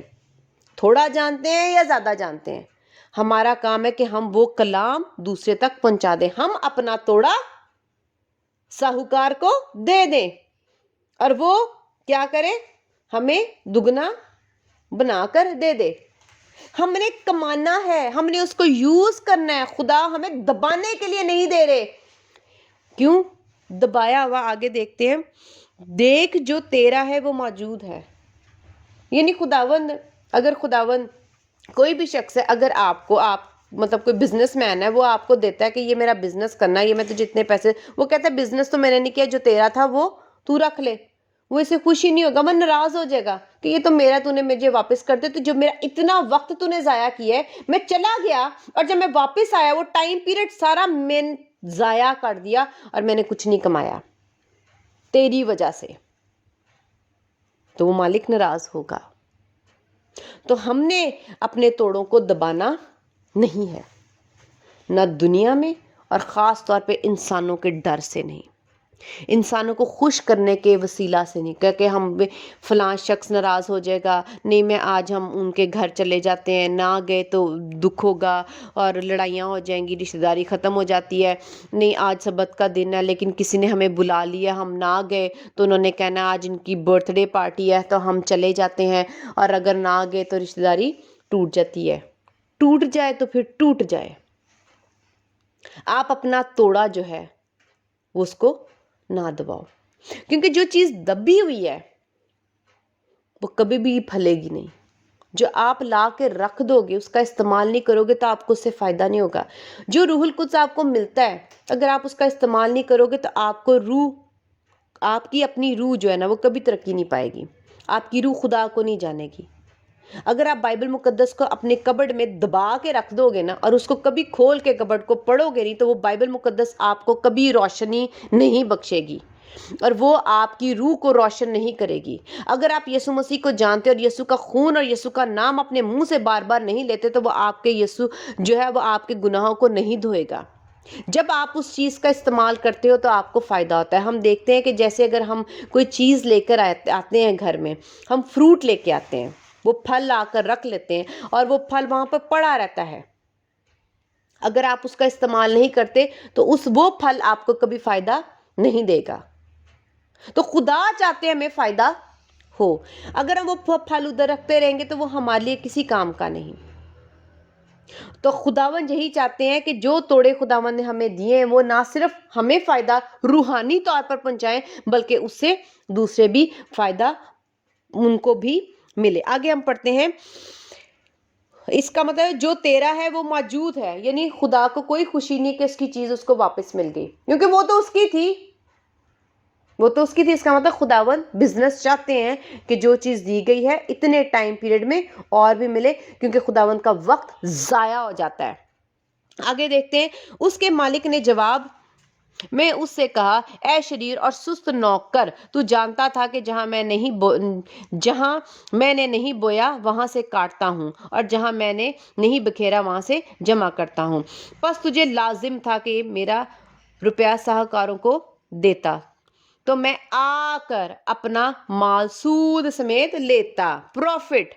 تھوڑا جانتے ہیں یا زیادہ جانتے ہیں، ہمارا کام ہے کہ ہم وہ کلام دوسرے تک پہنچا دیں، ہم اپنا توڑا ساہوکار کو دے دیں اور وہ کیا کرے، ہمیں دگنا بنا کر دے دے۔ ہم نے کمانا ہے، ہم نے اس کو یوز کرنا ہے، خدا ہمیں دبانے کے لیے نہیں دے رہے۔ کیوں دبایا ہوا؟ آگے دیکھتے ہیں، دیکھ جو تیرا ہے وہ موجود ہے، یعنی اگر خداوند کوئی بھی شخص ہے، اگر آپ مطلب کوئی بزنس مین ہے، وہ آپ کو دیتا ہے کہ یہ میرا بزنس کرنا ہے، یہ میں تجھے اتنے پیسے، وہ کہتا ہے بزنس تو میں نے نہیں کیا، جو تیرا تھا وہ تو رکھ لے، وہ اسے خوشی نہیں ہوگا، وہ ناراض ہو جائے گا کہ یہ تو میرا، تو نے مجھے واپس کر دے، تو جو میرا اتنا وقت تو نے ضائع کیا ہے، میں چلا گیا اور جب میں واپس آیا وہ ٹائم پیریڈ سارا میں ضائع کر دیا اور میں نے کچھ نہیں کمایا تیری وجہ سے، تو وہ مالک ناراض ہوگا۔ تو ہم نے اپنے توڑوں کو دبانا نہیں ہے، نہ دنیا میں اور خاص طور پہ انسانوں کے ڈر سے نہیں، انسانوں کو خوش کرنے کے وسیلہ سے نہیں، کہ ہم فلاں شخص ناراض ہو جائے گا، نہیں میں آج ہم ان کے گھر چلے جاتے ہیں، نہ گئے تو دکھ ہوگا اور لڑائیاں ہو جائیں گی، رشتہ داری ختم ہو جاتی ہے، نہیں آج سبت کا دن ہے لیکن کسی نے ہمیں بلا لیا، ہم نہ گئے تو انہوں نے کہنا آج ان کی برتھ ڈے پارٹی ہے تو ہم چلے جاتے ہیں، اور اگر نہ گئے تو رشتہ داری ٹوٹ جاتی ہے۔ ٹوٹ جائے تو پھر ٹوٹ جائے، آپ اپنا توڑا جو ہے وہ اس کو نہ دباؤ، کیونکہ جو چیز دبی ہوئی ہے وہ کبھی بھی پھلے گی نہیں، جو آپ لا کے رکھ دو گے، اس کا استعمال نہیں کرو گے تو آپ کو اس سے فائدہ نہیں ہوگا۔ جو روح القدس آپ کو ملتا ہے، اگر آپ اس کا استعمال نہیں کرو گے تو آپ کی اپنی روح جو ہے نا وہ کبھی ترقی نہیں پائے گی، آپ کی روح خدا کو نہیں جانے گی۔ اگر آپ بائبل مقدس کو اپنے کبڈ میں دبا کے رکھ دو گے نا اور اس کو کبھی کھول کے کبڈ کو پڑھو گے نہیں، تو وہ بائبل مقدس آپ کو کبھی روشنی نہیں بخشے گی اور وہ آپ کی روح کو روشن نہیں کرے گی۔ اگر آپ یسوع مسیح کو جانتے اور یسوع کا خون اور یسوع کا نام اپنے منہ سے بار بار نہیں لیتے، تو وہ آپ کے یسوع جو ہے وہ آپ کے گناہوں کو نہیں دھوئے گا۔ جب آپ اس چیز کا استعمال کرتے ہو تو آپ کو فائدہ ہوتا ہے۔ ہم دیکھتے ہیں کہ جیسے اگر ہم کوئی چیز لے کر آتے ہیں گھر میں، ہم فروٹ لے کے آتے ہیں، وہ پھل لا کر رکھ لیتے ہیں اور وہ پھل وہاں پر پڑا رہتا ہے، اگر آپ اس کا استعمال نہیں کرتے تو وہ پھل آپ کو کبھی فائدہ نہیں دے گا. تو خدا چاہتے ہیں ہمیں فائدہ ہو. اگر ہم وہ پھل ادھر رکھتے رہیں گے تو وہ ہمارے لیے کسی کام کا نہیں. تو خداوند یہی چاہتے ہیں کہ جو توڑے خداوند نے ہمیں دیے ہیں وہ نہ صرف ہمیں فائدہ روحانی طور پر پہنچائیں بلکہ اس سے دوسرے بھی فائدہ ان کو بھی ملے. آگے ہم پڑھتے ہیں. اس کا مطلب ہے جو تیرا ہے وہ موجود ہے، یعنی خدا کو کوئی خوشی نہیں کہ اس کی چیز اس کو واپس مل گئی، کیونکہ وہ تو اس کی تھی. اس کا مطلب خداوند بزنس چاہتے ہیں کہ جو چیز دی گئی ہے اتنے ٹائم پیریڈ میں اور بھی ملے، کیونکہ خداوند کا وقت ضائع ہو جاتا ہے. آگے دیکھتے ہیں. اس کے مالک نے جواب میں اس سے کہا، اے شریر اور سست نوکر، تو جانتا تھا کہ جہاں میں نے نہیں بویا وہاں سے کاٹتا ہوں اور جہاں میں نے نہیں بکھیرا وہاں سے جمع کرتا ہوں. پس تجھے لازم تھا کہ میرا روپیہ ساہوکاروں کو دیتا تو میں آ کر اپنا مال سود سمیت لیتا. پروفٹ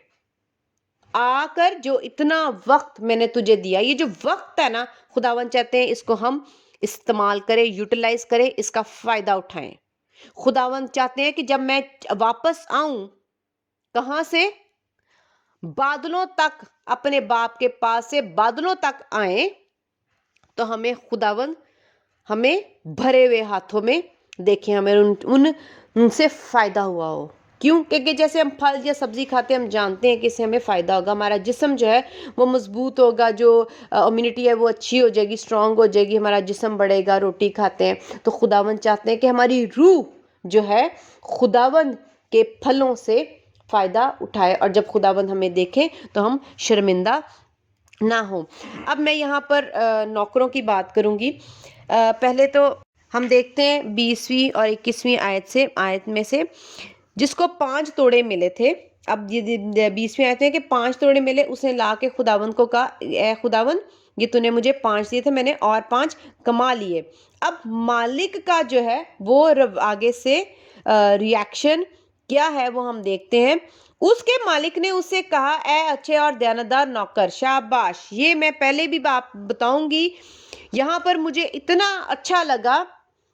آ کر جو اتنا وقت میں نے تجھے دیا، یہ جو وقت ہے نا، خداوند چاہتے ہیں اس کو ہم استعمال کریں، یوٹیلائز کریں، اس کا فائدہ اٹھائیں. خداوند چاہتے ہیں کہ جب میں واپس آؤں، کہاں سے؟ بادلوں تک، اپنے باپ کے پاس سے بادلوں تک آئیں تو ہمیں خداوند ہمیں بھرے ہوئے ہاتھوں میں دیکھیں، ہمیں ان سے فائدہ ہوا ہو. کیوں؟ کیونکہ جیسے ہم پھل یا سبزی کھاتے ہیں ہم جانتے ہیں کہ اس سے ہمیں فائدہ ہوگا، ہمارا جسم جو ہے وہ مضبوط ہوگا، جو امیونٹی ہے وہ اچھی ہو جائے گی، اسٹرانگ ہو جائے گی، ہمارا جسم بڑھے گا. روٹی کھاتے ہیں تو خداوند چاہتے ہیں کہ ہماری روح جو ہے خداوند کے پھلوں سے فائدہ اٹھائے، اور جب خداوند ہمیں دیکھیں تو ہم شرمندہ نہ ہوں. اب میں یہاں پر نوکروں کی بات کروں گی. پہلے تو ہم دیکھتے ہیں 20ویں اور 21ویں آیت میں سے جس کو 5 توڑے ملے تھے. اب یہ 20ویں آیت ہے کہ 5 توڑے ملے، اس نے لا کے خداوند کو کہا، اے خداوند یہ تو نے مجھے 5 دیے تھے، میں نے اور 5 کما لیے. اب مالک کا جو ہے وہ آگے سے ریاکشن کیا ہے وہ ہم دیکھتے ہیں. اس کے مالک نے اس سے کہا، اے اچھے اور دیانتدار نوکر، شاباش. یہ میں پہلے بھی بتاؤں گی، یہاں پر مجھے اتنا اچھا لگا.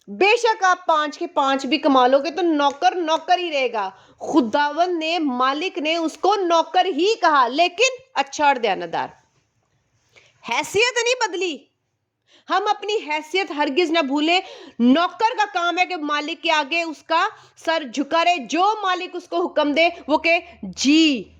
بے شک آپ 5 کے 5 بھی کما لو گے تو نوکر نوکر ہی رہے گا. خداوند نے، مالک نے اس کو نوکر ہی کہا، لیکن اچھا اور دیانتدار. حیثیت نہیں بدلی. ہم اپنی حیثیت ہرگز نہ بھولیں. نوکر کا کام ہے کہ مالک کے آگے اس کا سر جھکا رہے، جو مالک اس کو حکم دے وہ کہ جی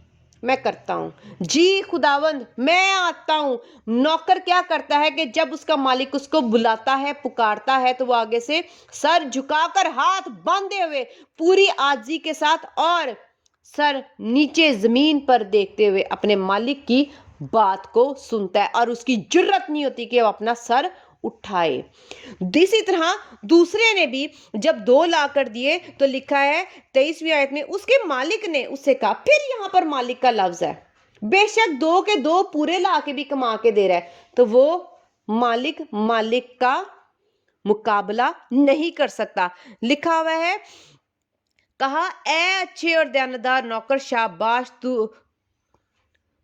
میں کرتا ہوں، جی خداوند میں آتا ہوں. نوکر کیا کرتا ہے کہ جب اس کا مالک اس کو بلاتا ہے، پکارتا ہے، تو وہ آگے سے سر جھکا کر، ہاتھ باندھے ہوئے، پوری عاجزی کے ساتھ اور سر نیچے زمین پر دیکھتے ہوئے اپنے مالک کی بات کو سنتا ہے، اور اس کی جرت نہیں ہوتی کہ وہ اپنا سر اٹھائے. اسی طرح دوسرے نے بھی جب 2 لا کر دیے تو لکھا ہے 23ویں آیت میں، اس کے مالک نے اس سے کہا. پھر یہاں پر مالک کا لفظ ہے. بے شک 2 کے 2 پورے لا کے بھی کما کے دے رہا ہے، تو وہ مالک کا مقابلہ نہیں کر سکتا. لکھا ہوا ہے، کہا، اے اچھے اور دیانتدار نوکر، شاباش،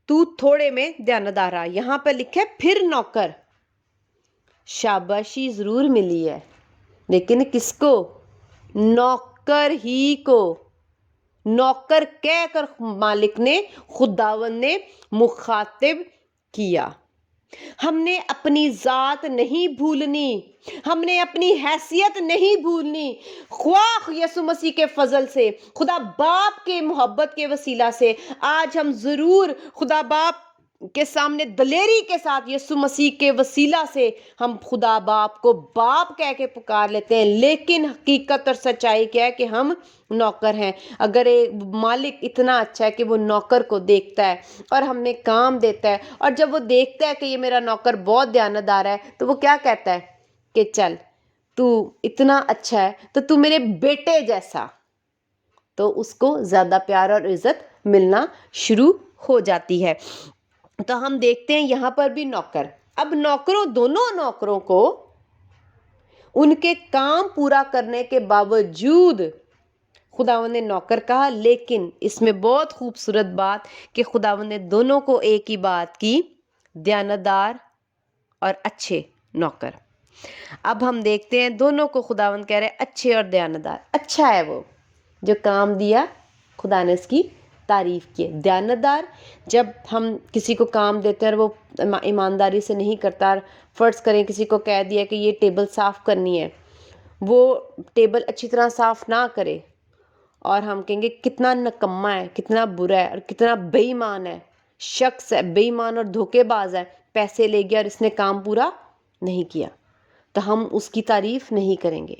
تو تھوڑے میں دیانتدار رہا. یہاں پہ لکھا ہے پھر نوکر. شاباشی ضرور ملی ہے، لیکن کس کو؟ نوکر ہی کو. نوکر کہہ کر مالک نے، خداوند نے مخاطب کیا. ہم نے اپنی ذات نہیں بھولنی، ہم نے اپنی حیثیت نہیں بھولنی. خواہ یسوع مسیح کے فضل سے، خدا باپ کے محبت کے وسیلہ سے آج ہم ضرور خدا باپ کے سامنے دلیری کے ساتھ یسوع مسیح کے وسیلہ سے ہم خدا باپ کو باپ کہہ کے پکار لیتے ہیں. لیکن حقیقت اور سچائی کیا ہے کہ ہم نوکر ہیں. اگر ایک مالک اتنا اچھا ہے کہ وہ نوکر کو دیکھتا ہے اور ہمیں کام دیتا ہے، اور جب وہ دیکھتا ہے کہ یہ میرا نوکر بہت دیانتدار ہے تو وہ کیا کہتا ہے کہ چل تو اتنا اچھا ہے تو تو میرے بیٹے جیسا، تو اس کو زیادہ پیار اور عزت ملنا شروع ہو جاتی ہے. تو ہم دیکھتے ہیں یہاں پر بھی نوکر. اب دونوں نوکروں کو ان کے کام پورا کرنے کے باوجود خداوند نے نوکر کہا، لیکن اس میں بہت خوبصورت بات کہ خداوند نے دونوں کو ایک ہی بات کی، دیانتدار اور اچھے نوکر. اب ہم دیکھتے ہیں دونوں کو خداوند کہہ رہے ہیں اچھے اور دیانتدار. اچھا ہے وہ جو کام دیا، خدا نے اس کی تعریف کی. دیانتدار، جب ہم کسی کو کام دیتے ہیں اور وہ ایمانداری سے نہیں کرتا، فرض کریں کسی کو کہہ دیا کہ یہ ٹیبل صاف کرنی ہے، وہ ٹیبل اچھی طرح صاف نہ کرے، اور ہم کہیں گے کتنا نکما ہے، کتنا برا ہے اور کتنا بے ایمان ہے، شخص ہے، بے ایمان اور دھوکے باز ہے، پیسے لے گیا اور اس نے کام پورا نہیں کیا، تو ہم اس کی تعریف نہیں کریں گے.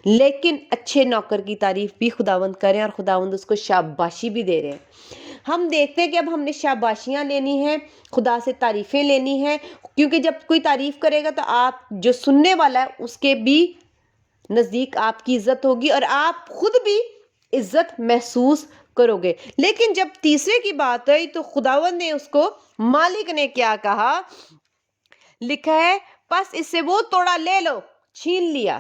لیکن اچھے نوکر کی تعریف بھی خداوند کریں، اور خداوند اس کو شاباشی بھی دے رہے ہیں. ہم دیکھتے ہیں کہ اب ہم نے شاباشیاں لینی ہیں، خدا سے تعریفیں لینی ہیں، کیونکہ جب کوئی تعریف کرے گا تو آپ جو سننے والا ہے اس کے بھی نزدیک آپ کی عزت ہوگی اور آپ خود بھی عزت محسوس کرو گے. لیکن جب تیسرے کی بات آئی تو خداوند نے اس کو، مالک نے کیا کہا؟ لکھا ہے پس اس سے وہ توڑا لے لو. چھین لیا،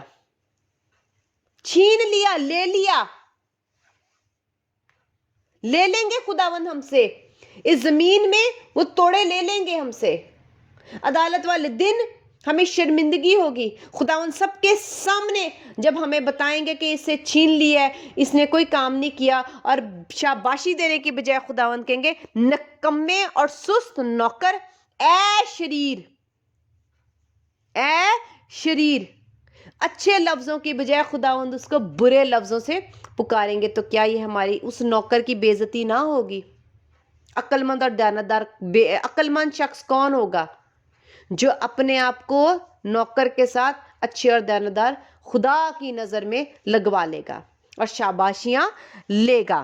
لے لیا. لے لیں گے خداوند ہم سے، اس زمین میں وہ توڑے لے لیں گے ہم سے. عدالت والے دن ہمیں شرمندگی ہوگی. خداوند سب کے سامنے جب ہمیں بتائیں گے کہ اس سے چھین لیا ہے، اس نے کوئی کام نہیں کیا، اور شاباشی دینے کی بجائے خداوند کہیں گے نکمے اور سست نوکر، اے شریر، اے شریر. اچھے لفظوں کی بجائے خداوند اس کو برے لفظوں سے پکاریں گے. تو کیا یہ ہماری اس نوکر کی بے عزتی نہ ہوگی؟ عقل مند اور دیانتدار، عقل مند شخص کون ہوگا؟ جو اپنے آپ کو نوکر کے ساتھ اچھے اور دیانتدار خدا کی نظر میں لگوا لے گا اور شاباشیاں لے گا.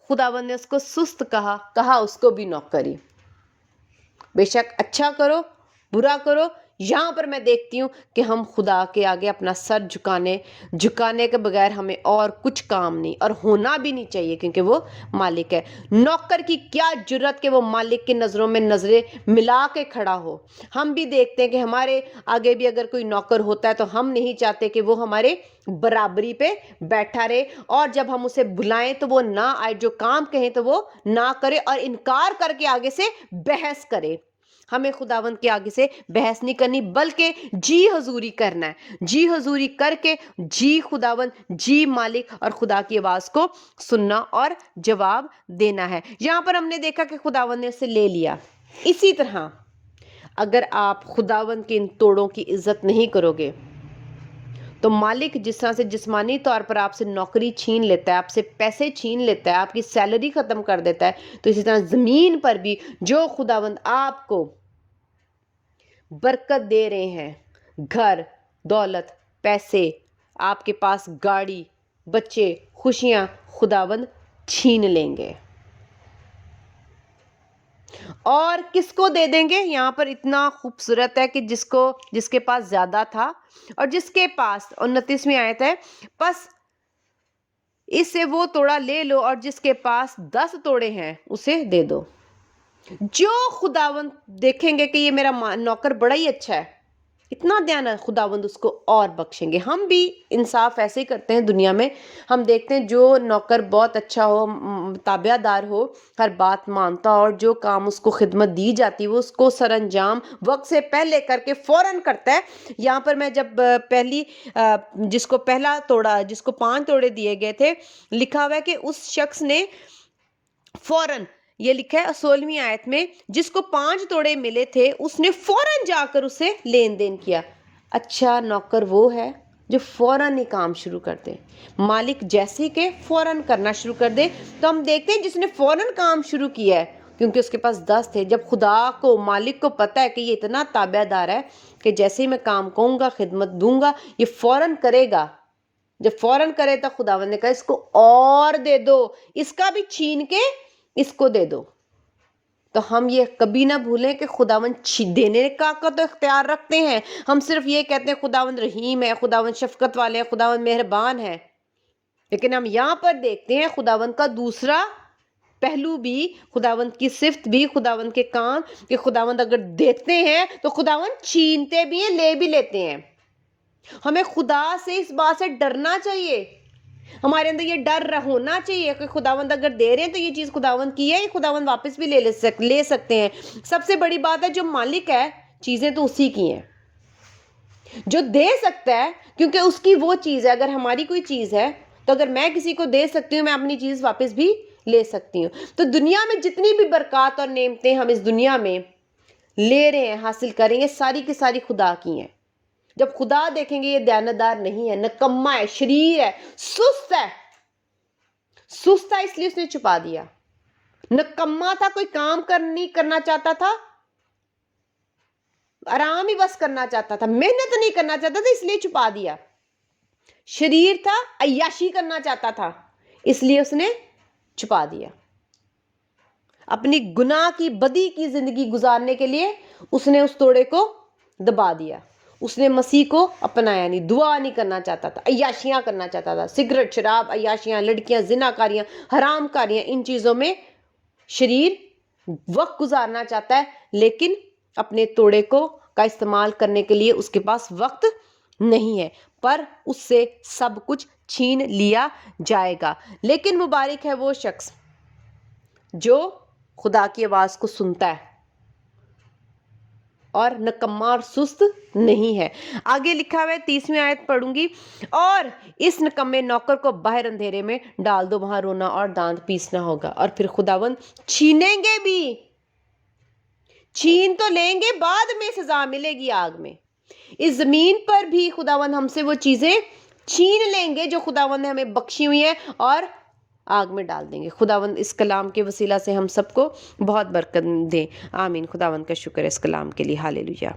خداوند نے اس کو سست کہا اس کو بھی نوکری. بے شک اچھا کرو برا کرو. یہاں پر میں دیکھتی ہوں کہ ہم خدا کے آگے اپنا سر جھکانے کے بغیر ہمیں اور کچھ کام نہیں، اور ہونا بھی نہیں چاہیے، کیونکہ وہ مالک ہے. نوکر کی کیا جرت کہ وہ مالک کی نظروں میں نظریں ملا کے کھڑا ہو. ہم بھی دیکھتے ہیں کہ ہمارے آگے بھی اگر کوئی نوکر ہوتا ہے تو ہم نہیں چاہتے کہ وہ ہمارے برابری پہ بیٹھا رہے، اور جب ہم اسے بلائیں تو وہ نہ آئے، جو کام کہیں تو وہ نہ کرے، اور انکار کر کے آگے سے بحث کرے. ہمیں خداوند کے آگے سے بحث نہیں کرنی، بلکہ جی حضوری کرنا ہے. جی حضوری کر کے جی خداوند، جی مالک اور خدا کی آواز کو سننا اور جواب دینا ہے. یہاں پر ہم نے دیکھا کہ خداوند نے اسے لے لیا. اسی طرح اگر آپ خداوند کے ان توڑوں کی عزت نہیں کرو گے تو مالک جس طرح سے جسمانی طور پر آپ سے نوکری چھین لیتا ہے، آپ سے پیسے چھین لیتا ہے، آپ کی سیلری ختم کر دیتا ہے، تو اسی طرح زمین پر بھی جو خداوند آپ کو برکت دے رہے ہیں، گھر، دولت، پیسے، آپ کے پاس گاڑی، بچے، خوشیاں، خداوند چھین لیں گے. اور کس کو دے دیں گے؟ یہاں پر اتنا خوبصورت ہے کہ جس کے پاس زیادہ تھا اور جس کے پاس، 29ویں آیت ہے، پس اس سے وہ توڑا لے لو اور جس کے پاس 10 توڑے ہیں اسے دے دو. جو خداوند دیکھیں گے کہ یہ میرا نوکر بڑا ہی اچھا ہے، اتنا دینا، خداوند اس کو اور بخشیں گے. ہم بھی انصاف ایسے ہی کرتے ہیں دنیا میں. ہم دیکھتے ہیں جو نوکر بہت اچھا ہو، تابع دار ہو، ہر بات مانتا ہو، اور جو کام اس کو خدمت دی جاتی ہے وہ اس کو سر انجام وقت سے پہلے کر کے فوراً کرتا ہے. یہاں پر میں جب جس کو پہلا توڑا، جس کو 5 توڑے دیے گئے تھے، لکھا ہوا ہے کہ اس شخص نے فوراً، یہ لکھا ہے 16ویں آیت میں، جس کو 5 توڑے ملے تھے اس نے فوراً جا کر اسے لین دین کیا. اچھا نوکر وہ ہے جو فوراً ہی کام شروع کر دے. مالک جیسے کہ فوراً کرنا شروع کر دے. تو ہم دیکھتے ہیں جس نے فوراً کام شروع کیا ہے کیونکہ اس کے پاس 10 تھے. جب خدا کو، مالک کو پتا ہے کہ یہ اتنا تابع دار ہے کہ جیسے ہی میں کام کہوں گا، خدمت دوں گا، یہ فوراً کرے گا. جب فوراً کرے تو خداوند نے کہا اس کو اور دے دو، اس کا بھی چھین کے اس کو دے دو. تو ہم یہ کبھی نہ بھولیں کہ خداوند دینے کا تو اختیار رکھتے ہیں. ہم صرف یہ کہتے ہیں خداوند رحیم ہے، خداوند شفقت والے ہے، خداوند مہربان ہے. لیکن ہم یہاں پر دیکھتے ہیں خداوند کا دوسرا پہلو بھی، خداوند کی صفت بھی، خداوند کے کام، کہ خداوند اگر دیتے ہیں تو خداوند چھینتے بھی ہیں، لے بھی لیتے ہیں. ہمیں خدا سے اس بات سے ڈرنا چاہیے. ہمارے اندر یہ ڈر ہونا چاہیے کہ خداوند اگر دے رہے ہیں تو یہ چیز خداوند کی ہے، یہ خداوند واپس بھی لے سکتے ہیں. سب سے بڑی بات ہے جو مالک ہے، چیزیں تو اسی کی ہیں. جو دے سکتا ہے کیونکہ اس کی وہ چیز ہے. اگر ہماری کوئی چیز ہے تو اگر میں کسی کو دے سکتی ہوں میں اپنی چیز واپس بھی لے سکتی ہوں. تو دنیا میں جتنی بھی برکات اور نعمتیں ہم اس دنیا میں لے رہے ہیں حاصل کریں گے ساری کی ساری خدا کی ہیں. جب خدا دیکھیں گے یہ دیانتدار نہیں ہے, نکما ہے, شریر ہے, سست ہے. سست تھا اس لیے اس نے چھپا دیا. نکما تھا, کوئی کام نہیں کرنا چاہتا تھا, آرام ہی بس کرنا چاہتا تھا, محنت نہیں کرنا چاہتا تھا اس لیے چھپا دیا. شریر تھا, عیاشی کرنا چاہتا تھا اس لیے اس نے چھپا دیا. اپنی گناہ کی بدی کی زندگی گزارنے کے لیے اس نے اس توڑے کو دبا دیا. اس نے مسیح کو اپنایا نہیں, دعا نہیں کرنا چاہتا تھا, عیاشیاں کرنا چاہتا تھا. سگریٹ, شراب, عیاشیاں, لڑکیاں, زنا کاریاں, حرام کاریاں, ان چیزوں میں شریر وقت گزارنا چاہتا ہے لیکن اپنے توڑے کو کا استعمال کرنے کے لیے اس کے پاس وقت نہیں ہے, پر اس سے سب کچھ چھین لیا جائے گا. لیکن مبارک ہے وہ شخص جو خدا کی آواز کو سنتا ہے اور نکما اور سست نہیں ہے. آگے لکھا ہوا ہے 30ویں آیت پڑھوں گی. اور اس نکمے نوکر کو باہر اندھیرے میں ڈال دو, وہاں رونا اور دانت پیسنا ہوگا. اور پھر خداوند چھینیں گے بھی, چھین تو لیں گے, بعد میں سزا ملے گی آگ میں. اس زمین پر بھی خداوند ہم سے وہ چیزیں چھین لیں گے جو خداوند نے ہمیں بخشی ہوئی ہیں اور آگ میں ڈال دیں گے. خداوند اس کلام کے وسیلہ سے ہم سب کو بہت برکت دے. آمین. خداوند کا شکر ہے اس کلام کے لیے. ہاللیلویا.